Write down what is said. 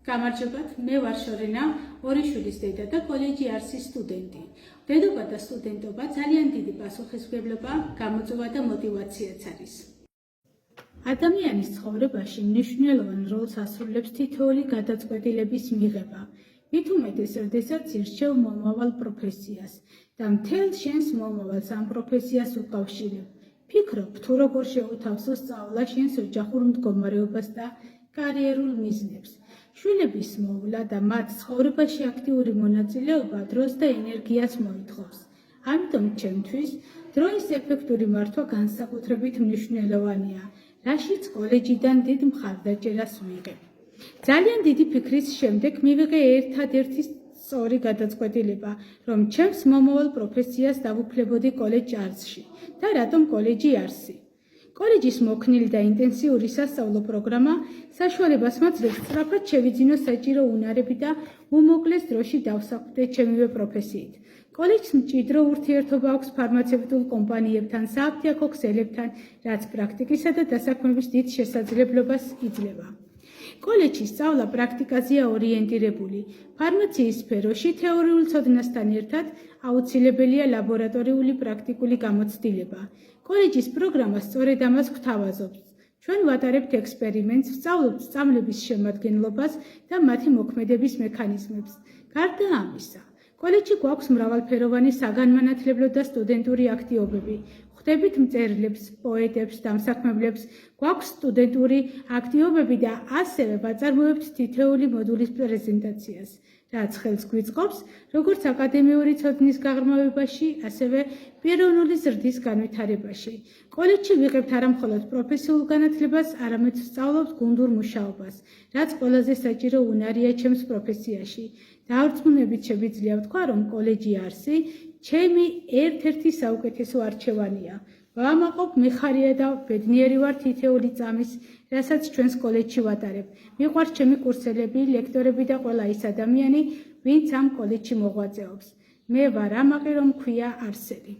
გამარჯობათ, მე ვარ შორენა, ორი შვილის დედა და კოლეჯი არსის სტუდენტი. დედობა და სტუდენტობა ძალიან დიდი პასუხისმგებლობა, გამოწვევა და მოტივაციაც არის. ადამიანის ცხოვრებაში მნიშვნელოვან როლს ასრულებს თითოეული გადაწყვეტილების მიღება. მით უმეტეს, როდესაც ირჩევ მომავალ პროფესიას და მთელ შენს მომავალს ამ პროფესიას უკავშირებ. ფიქრობ, თუ როგორ შეუთავსო სწავლა შენს ოჯახურ მდგომარეობას და კარიერულ მიზნებს. შვილების მოვლა და მათ ცხოვრებაში აქტიური მონაწილეობა დროს და ენერგიას მოითხოვს. ამიტომ ჩემთვის დროის ეფექტური მართვა განსაკუთრებით მნიშვნელოვანია, რაშიც კოლეჯიდან დიდ მხარდაჭერას ვიღებ. ძალიან დიდი ფიქრის შემდეგ მივიღე ერთადერთი სწორი გადაწყვეტილება, რომ ჩემს მომავალ პროფესიას დავუფლებოდი კოლეჯ არსში და რატომ კოლეჯი არსი. კოლეჯის მოქნილი და ინტენსიური სასწავლო პროგრამა საშუალებას მაძლევს სწრაფად შევიძინო საჭირო უნარები და უმოკლეს დროში დავსახვდე ჩემივე პროფესიით. კოლეჯს მჭიდრო ურთიერთობა აქვს ფარმაცევტულ კომპანიებთან, სააფთიაქო ქსელებთან, რაც პრაქტიკისა და დასაქმების დიდ შესაძლებლობას იძლევა. კოლეჯის სწავლა პრაქტიკაზეა ორიენტირებული. ფარმაციის სფეროში თეორიულ ცოდნასთან ერთად აუცილებელია ლაბორატორიული პრაქტიკული გამოცდილება. კოლეჯის პროგრამა სწორედ ამას გვთავაზობს. ჩვენ ვატარებთ ექსპერიმენტს, ვსწავლობთ სწავლების შემადგენლობას და მათი მოქმედების მექანიზმებს. გარდა ამისა, კოლეჯში გვაქვს მრავალფეროვანი საგანმანათლებლო და სტუდენტური აქტივობები. ხვდებით მწერლებს, პოეტებს, დამსაქმებლებს, გვაქვს სტუდენტური აქტივობები და ასევე ვაწარმოებთ თითოეული მოდულის პრეზენტაციას, რაც ხელს გვიწყობს როგორც აკადემიური ცოდნის გაღრმავებაში, ასევე პიროვნული ზრდის განვითარებაში. კოლეჯში ვიღებთ არამხოლოდ პროფესიულ განათლებას, არამედ ვსწავლობთ გუნდურ მუშაობას, რაც ყველაზე საჭირო უნარია ჩემს პროფესიაში. დაარწმუნებით შეგვიძლია ვთქვა, რომ კოლეჯი არსი ჩემი ერთ-ერთი საუკეთესო არჩევანია. ვამაყობ, მიხარია და ბედნიერი ვარ თითოეული წამის, რასაც ჩვენს კოლეჯში ვატარებ. მიყვარს ჩემი კურსელები, ლექტორები და ყველა ის ადამიანი, ვინც ამ კოლეჯში მოღვაწეობს. მე ვარ ამაყი, რომ ქვია არსელი.